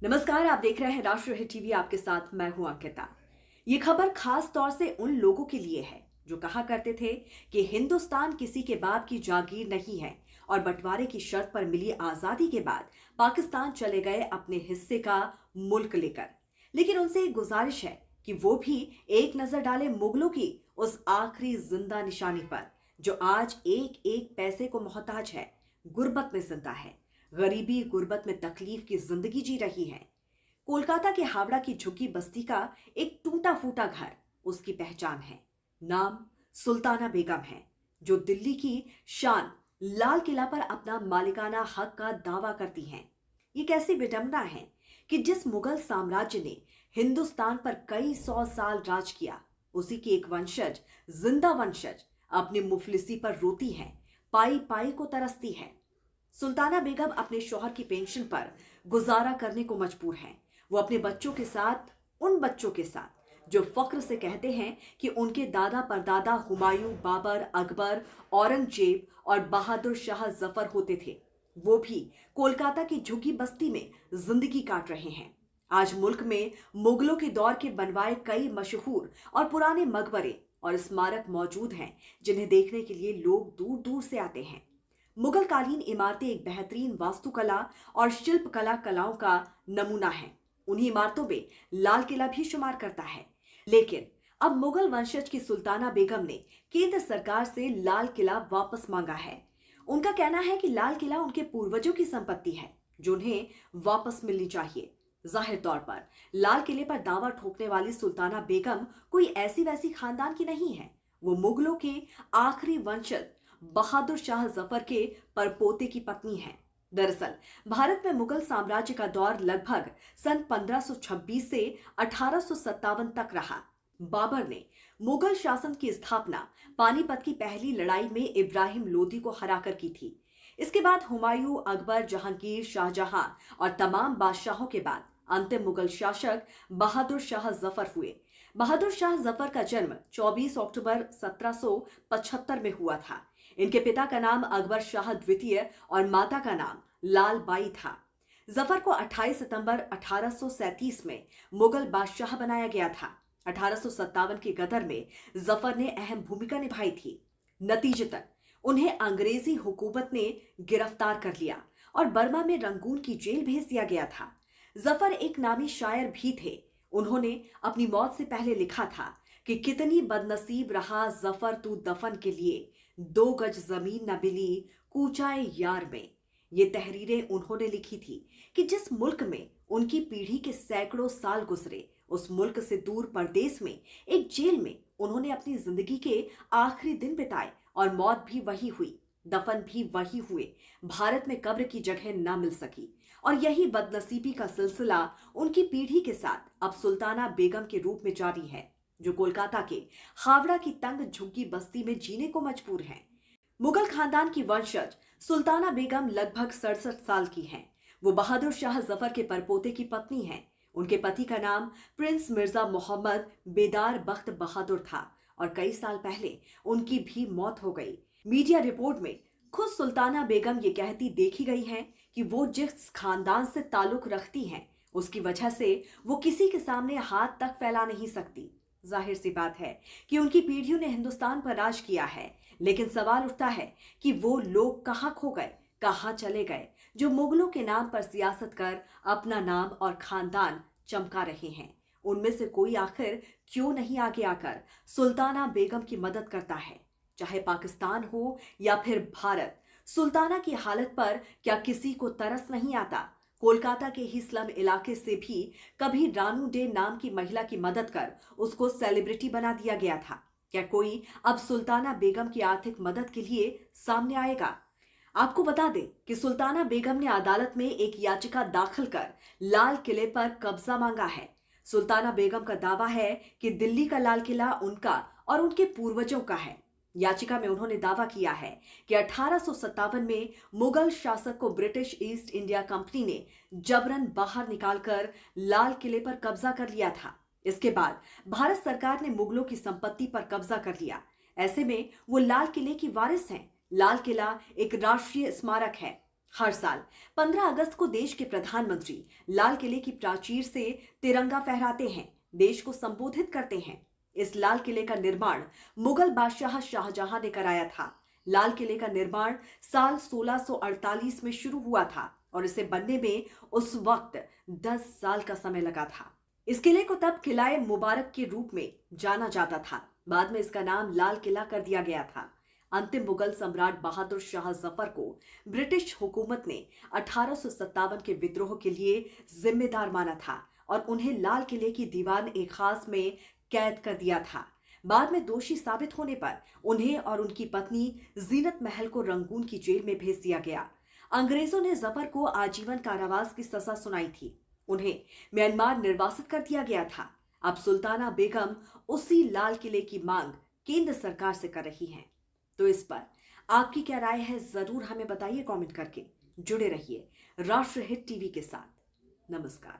नमस्कार, आप देख रहे हैं राष्ट्रीय हिट टीवी। आपके साथ मैं हूं अंकिता। ये खबर खास तौर से उन लोगों के लिए है जो कहा करते थे कि हिंदुस्तान किसी के बाप की जागीर नहीं है और बंटवारे की शर्त पर मिली आजादी के बाद पाकिस्तान चले गए अपने हिस्से का मुल्क लेकर। लेकिन उनसे एक गुजारिश है कि वो भी एक नजर डाले मुगलों की उस आखिरी जिंदा निशानी पर जो आज एक एक पैसे को मोहताज है, गुर्बत में जिंदा है, गरीबी गुर्बत में तकलीफ की जिंदगी जी रही है। कोलकाता के हावड़ा की झुग्गी बस्ती का एक टूटा फूटा घर उसकी पहचान है। नाम सुल्ताना बेगम है, जो दिल्ली की शान लाल किला पर अपना मालिकाना हक का दावा करती हैं। ये कैसी विडंबना है कि जिस मुगल साम्राज्य ने हिंदुस्तान पर कई सौ साल राज किया, उसी की एक वंशज, जिंदा वंशज, अपनी मुफलिसी पर रोती है, पाई पाई को तरसती है। सुल्ताना बेगम अपने शौहर की पेंशन पर गुजारा करने को मजबूर हैं। वो अपने बच्चों के साथ, उन बच्चों के साथ जो फख्र से कहते हैं कि उनके दादा परदादा हुमायूं, बाबर, अकबर, औरंगजेब और बहादुर शाह जफर होते थे, वो भी कोलकाता की झुग्गी बस्ती में जिंदगी काट रहे हैं। आज मुल्क में मुगलों के दौर के बनवाए कई मशहूर और पुराने मकबरे और स्मारक मौजूद हैं, जिन्हें देखने के लिए लोग दूर दूर से आते हैं। मुगल कालीन इमारतें एक बेहतरीन वास्तुकला और शिल्पकला कलाओं का नमूना है। उन्हीं इमारतों में लाल किला भी शुमार करता है। लेकिन अब मुगल वंशज की सुल्ताना बेगम ने केंद्र सरकार से लाल किला वापस मांगा है। उनका कहना है कि लाल किला उनके पूर्वजों की संपत्ति है, जो उन्हें वापस मिलनी चाहिए। जाहिर तौर पर लाल किले पर दावा ठोकने वाली सुल्ताना बेगम कोई ऐसी वैसी खानदान की नहीं है। वो मुगलों के आखिरी वंशज बहादुर शाह जफर के परपोते की पत्नी है। दरअसल भारत में मुगल साम्राज्य का दौर लगभग सन 1526 से 1857 तक रहा। बाबर ने मुगल शासन की स्थापना पानीपत की पहली लड़ाई में इब्राहिम लोदी को हराकर की थी। इसके बाद हुमायूं, अकबर, जहांगीर, शाहजहां और तमाम बादशाहों के बाद अंतिम मुगल शासक बहादुर शाह जफर हुए। बहादुर शाह जफर का जन्म 24 अक्टूबर 1775 में हुआ था। इनके पिता का नाम अकबर शाह द्वितीय और माता का नाम लाल बाई था। जफर को 28 सितंबर 1837 में मुगल बादशाह बनाया गया था। 1857 की गदर में जफर ने अहम भूमिका निभाई थी। नतीजतन उन्हें अंग्रेजी हुकूमत ने गिरफ्तार कर लिया और बर्मा में रंगून की जेल भेज दिया गया था। जफर एक नामी शायर भी थे। उन्होंने अपनी मौत से पहले लिखा था कि कितनी बदनसीब रहा जफर तू दफन के लिए, 2 गज जमीन न मिली कूचाए यार में। ये तहरीरें उन्होंने लिखी थी कि जिस मुल्क में उनकी पीढ़ी के सैकड़ों साल गुजरे, उस मुल्क से दूर परदेश में एक जेल में उन्होंने अपनी जिंदगी के आखिरी दिन बिताए और मौत भी वही हुई, दफन भी वही हुए। भारत में कब्र की जगह न मिल सकी और यही बदनसीबी का सिलसिला उनकी पीढ़ी के साथ अब सुल्ताना बेगम के रूप में जारी है, जो कोलकाता के हावड़ा की तंग झुग्गी बस्ती में जीने को मजबूर हैं। मुगल खानदान की वंशज सुल्ताना बेगम लगभग 67 साल की हैं। वो बहादुर शाह जफर के परपोते की पत्नी हैं। उनके पति का नाम प्रिंस मिर्जा मोहम्मद बेदार बख्त बहादुर था और कई साल पहले उनकी भी मौत हो गई। मीडिया रिपोर्ट में खुद सुल्ताना बेगम ये कहती देखी गई हैं कि वो जिस खानदान से ताल्लुक रखती हैं, उसकी वजह से वो किसी के सामने हाथ तक फैला नहीं सकती। जाहिर सी बात है कि उनकी पीढ़ियों ने हिंदुस्तान पर राज किया है, लेकिन सवाल उठता है कि वो लोग कहाँ खो गए, कहाँ चले गए, जो मुगलों के नाम पर सियासत कर अपना नाम और खानदान चमका रहे हैं। उनमें से कोई आखिर क्यों नहीं आगे आकर सुल्ताना बेगम की मदद करता है? चाहे पाकिस्तान हो या फिर भारत, सुल्ताना की हालत पर क्या किसी को तरस नहीं आता? कोलकाता के ही स्लम इलाके से भी कभी रानू डे नाम की महिला की मदद कर उसको सेलिब्रिटी बना दिया गया था। क्या कोई अब सुल्ताना बेगम की आर्थिक मदद के लिए सामने आएगा? आपको बता दें कि सुल्ताना बेगम ने अदालत में एक याचिका दाखिल कर लाल किले पर कब्जा मांगा है। सुल्ताना बेगम का दावा है कि दिल्ली का लाल किला उनका और उनके पूर्वजों का है। याचिका में उन्होंने दावा किया है कि 1857 में मुगल शासक को ब्रिटिश ईस्ट इंडिया कंपनी ने जबरन बाहर निकालकर लाल किले पर कब्जा कर लिया था। इसके बाद भारत सरकार ने मुगलों की संपत्ति पर कब्जा कर लिया। ऐसे में वो लाल किले की वारिस हैं। लाल किला एक राष्ट्रीय स्मारक है। हर साल 15 अगस्त को देश के प्रधानमंत्री लाल किले की प्राचीर से तिरंगा फहराते हैं, देश को संबोधित करते हैं। इस लाल किले का निर्माण मुगल बादशाह शाहजहां ने कराया था। लाल किले का निर्माण साल 1648 में शुरू हुआ था और इसे बनने में उस वक्त 10 साल का समय लगा था। इस किले को तब किलाए मुबारक के रूप में जाना जाता था। बाद में इसका नाम लाल किला कर दिया गया था। अंतिम मुगल सम्राट बहादुर शाह जफर को ब्रिटिश हुकूमत ने 1857 के विद्रोह के लिए जिम्मेदार माना था और उन्हें लाल किले की दीवान ए खास में कैद कर दिया था। बाद में दोषी साबित होने पर उन्हें और उनकी पत्नी जीनत महल को रंगून की जेल में भेज दिया गया। अंग्रेजों ने जफर को आजीवन कारावास की सजा सुनाई थी। उन्हें म्यांमार निर्वासित कर दिया गया था। अब सुल्ताना बेगम उसी लाल किले की मांग केंद्र सरकार से कर रही हैं। तो इस पर आपकी क्या राय है, जरूर हमें बताइए कमेंट करके। जुड़े रहिए राष्ट्र हित टीवी के साथ। नमस्कार।